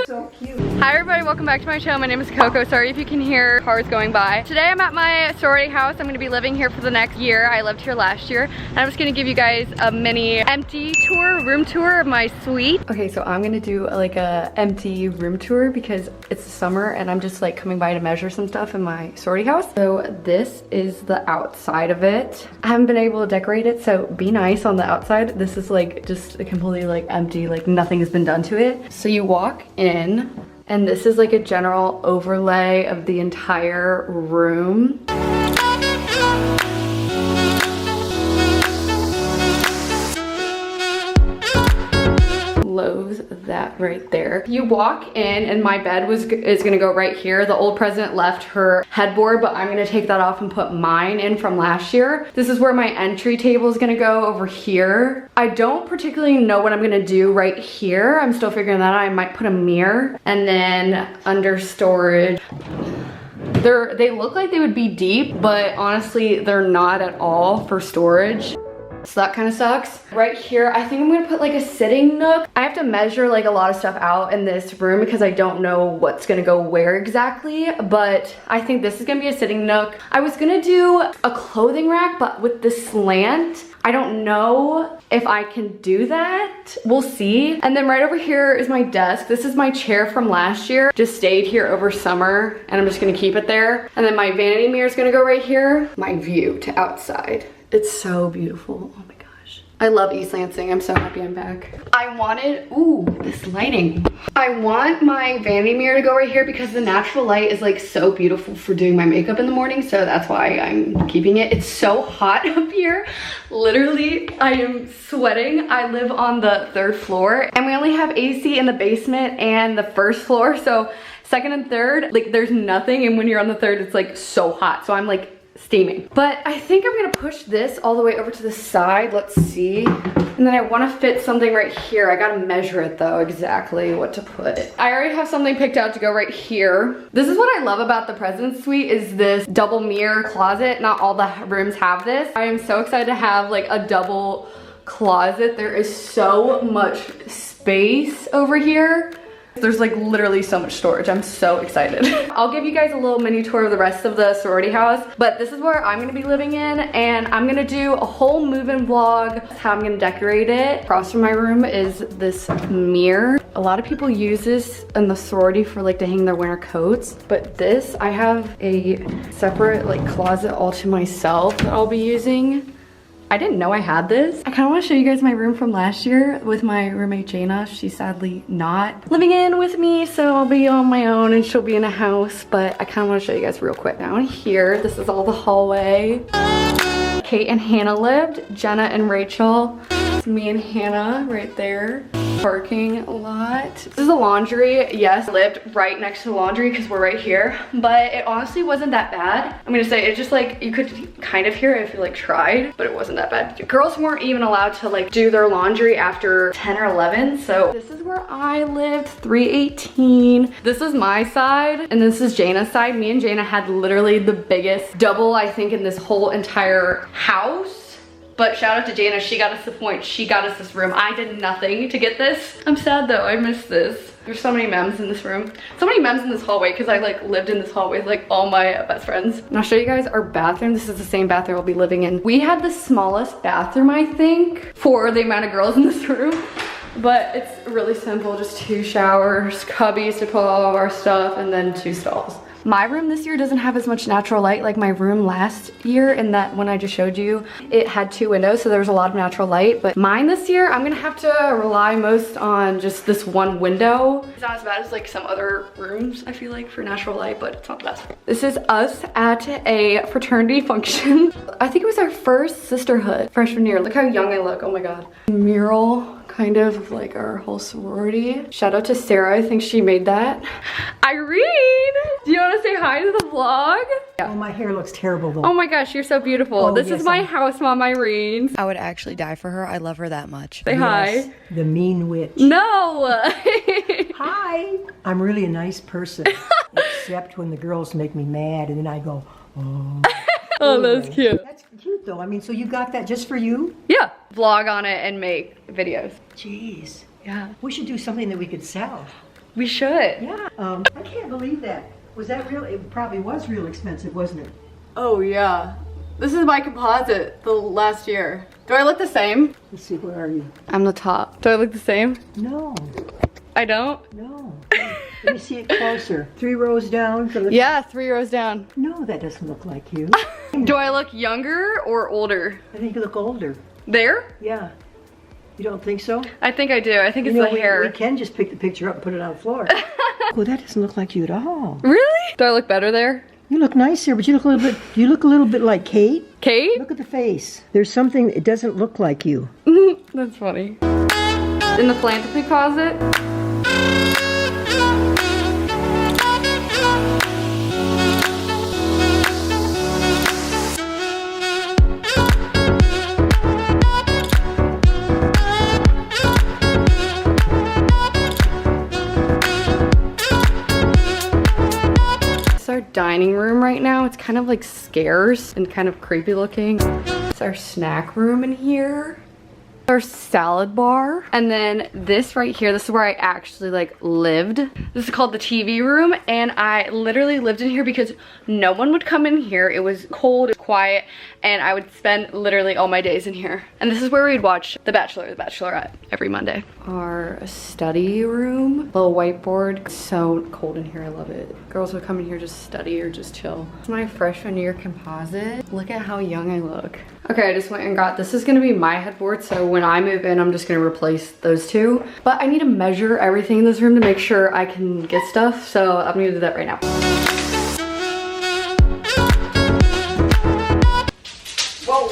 So cute. Hi everybody, welcome back to my channel. My name is Coco. Sorry if you can hear cars going by. Today I'm at my sorority house. I'm gonna be living here for the next year. I lived here last year. And I'm just gonna give you guys a mini empty tour, room tour of my suite. Okay, so I'm gonna do like a empty room tour because it's summer and I'm just like coming by to measure some stuff in my sorority house. So this is the outside of it. I haven't been able to decorate it, so be nice on the outside. This is like just completely like empty, like nothing has been done to it. So you walk in and this is like a general overlay of the entire room. Loves that right there. You walk in and my bed is gonna go right here. The old president left her headboard, but I'm gonna take that off and put mine in from last year. This is where my entry table is gonna go over here. I don't particularly know what I'm gonna do right here. I'm still figuring that out. I might put a mirror, and then under storage, they look like they would be deep, but honestly they're not at all for storage. So that kind of sucks. Right here, I think I'm gonna put like a sitting nook. I have to measure like a lot of stuff out in this room because I don't know what's gonna go where exactly, but I think this is gonna be a sitting nook. I was gonna do a clothing rack, but with the slant, I don't know if I can do that. We'll see. And then right over here is my desk. This is my chair from last year. Just stayed here over summer and I'm just gonna keep it there. And then my vanity mirror is gonna go right here. My view to outside. It's so beautiful. Oh my gosh. I love East Lansing. I'm so happy I'm back. I wanted, ooh, this lighting. I want my vanity mirror to go right here because the natural light is like so beautiful for doing my makeup in the morning. So that's why I'm keeping it. It's so hot up here. Literally, I am sweating. I live on the 3rd floor and we only have AC in the basement and the 1st floor. So 2nd and 3rd, like there's nothing. And when you're on the 3rd, it's like so hot. So I'm like steaming. But I think I'm gonna push this all the way over to the side. Let's see. And then I want to fit something right here. I gotta measure it though, exactly what to put. I already have something picked out to go right here. This is what I love about the President's Suite is this double mirror closet. Not all the rooms have this. I am so excited to have like a double closet. There is so much space over here. There's like literally so much storage. I'm so excited. I'll give you guys a little mini tour of the rest of the sorority house, but this is where I'm gonna be living in and I'm gonna do a whole move-in vlog, how I'm gonna decorate it. Across from my room is this mirror. A lot of people use this in the sorority for like to hang their winter coats, but this, I have a separate like closet all to myself that I'll be using. I didn't know I had this. I kind of want to show you guys my room from last year with my roommate Jana. She's sadly not living in with me, so I'll be on my own and she'll be in a house, but I kind of want to show you guys real quick. Down here, this is all the hallway. Kate and Hannah lived, Jenna and Rachel. It's me and Hannah right there. Parking lot. This is the laundry. Yes, I lived right next to the laundry because we're right here, but it honestly wasn't that bad. I'm gonna say it's just like you could kind of hear it if you like tried, but it wasn't that bad. Girls weren't even allowed to like do their laundry after 10 or 11. So this is where I lived, 318. This is my side and this is Jana's side. Me and Jana had literally the biggest double, I think, in this whole entire house. But shout out to Jana, she got us the point. She got us this room. I did nothing to get this. I'm sad though, I missed this. There's so many memes in this room. So many memes in this hallway because I like lived in this hallway with like all my best friends. And I'll show you guys our bathroom. This is the same bathroom I'll be living in. We had the smallest bathroom, I think, for the amount of girls in this room. But it's really simple, just 2 showers, cubbies to put all of our stuff, and then 2 stalls. My room this year doesn't have as much natural light like my room last year, in that when I just showed you, it had 2 windows, so there was a lot of natural light. But mine this year, I'm gonna have to rely most on just this one window. It's not as bad as like some other rooms, I feel like, for natural light, but it's not the best. This is us at a fraternity function. I think it was our first sisterhood freshman year. Look how young I look, oh my God. Mural kind of like our whole sorority. Shout out to Sarah, I think she made that. Irene, do you want to say hi to the vlog? Oh, my hair looks terrible though. Oh my gosh, you're so beautiful. Oh, this yes, is my house mom, Irene. I would actually die for her. I love her that much. Say hi. The mean witch. No. Hi. I'm really a nice person. Except when the girls make me mad and then I go, oh. Oh, that's cute. That's cute though. I mean, so you got that just for you? Yeah. Vlog on it and make videos. Jeez. Yeah. We should do something that we could sell. We should. Yeah. I can't believe that. Was that real? It probably was real expensive, wasn't it? Oh yeah. This is my composite the last year. Do I look the same? Let's see, where are you? I'm the top. Do I look the same? No. I don't? No. Let me see it closer. 3 rows down from the... Yeah, 3 rows down. No, that doesn't look like you. Do I look younger or older? I think you look older. There? Yeah. You don't think so? I think I do. I think it's the hair. We can just pick the picture up and put it on the floor. Oh, that doesn't look like you at all. Really? Do I look better there? You look nicer, but you look a little bit like Kate. Kate? Look at the face. There's something, it doesn't look like you. That's funny. In the philanthropy closet. Our dining room right now. It's kind of like scarce and kind of creepy looking. It's our snack room in here. Our salad bar. And then this right here, this is where I actually like lived. This is called the TV room, and I literally lived in here because no one would come in here. It was cold, quiet, and I would spend literally all my days in here. And this is where we'd watch The Bachelor, The Bachelorette every Monday. Our study room, little whiteboard. It's so cold in here, I love it. Girls would come in here just study or just chill. It's my freshman year composite. Look at how young I look. Okay, I just went and got, this is gonna be my headboard, so when I move in, I'm just gonna replace those two. But I need to measure everything in this room to make sure I can get stuff, so I'm gonna do that right now. Whoa.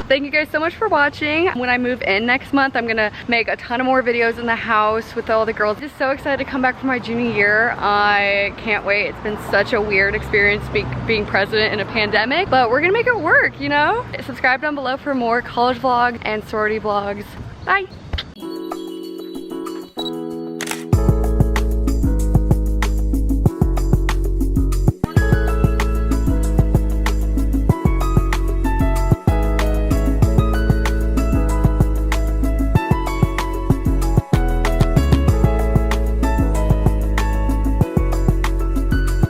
Thank you guys so much for watching. When I move in next month, I'm gonna make a ton of more videos in the house with all the girls. Just so excited to come back for my junior year. I can't wait. It's been such a weird experience being president in a pandemic, but we're gonna make it work, you know? Subscribe down below for more college vlog and sorority vlogs. Bye.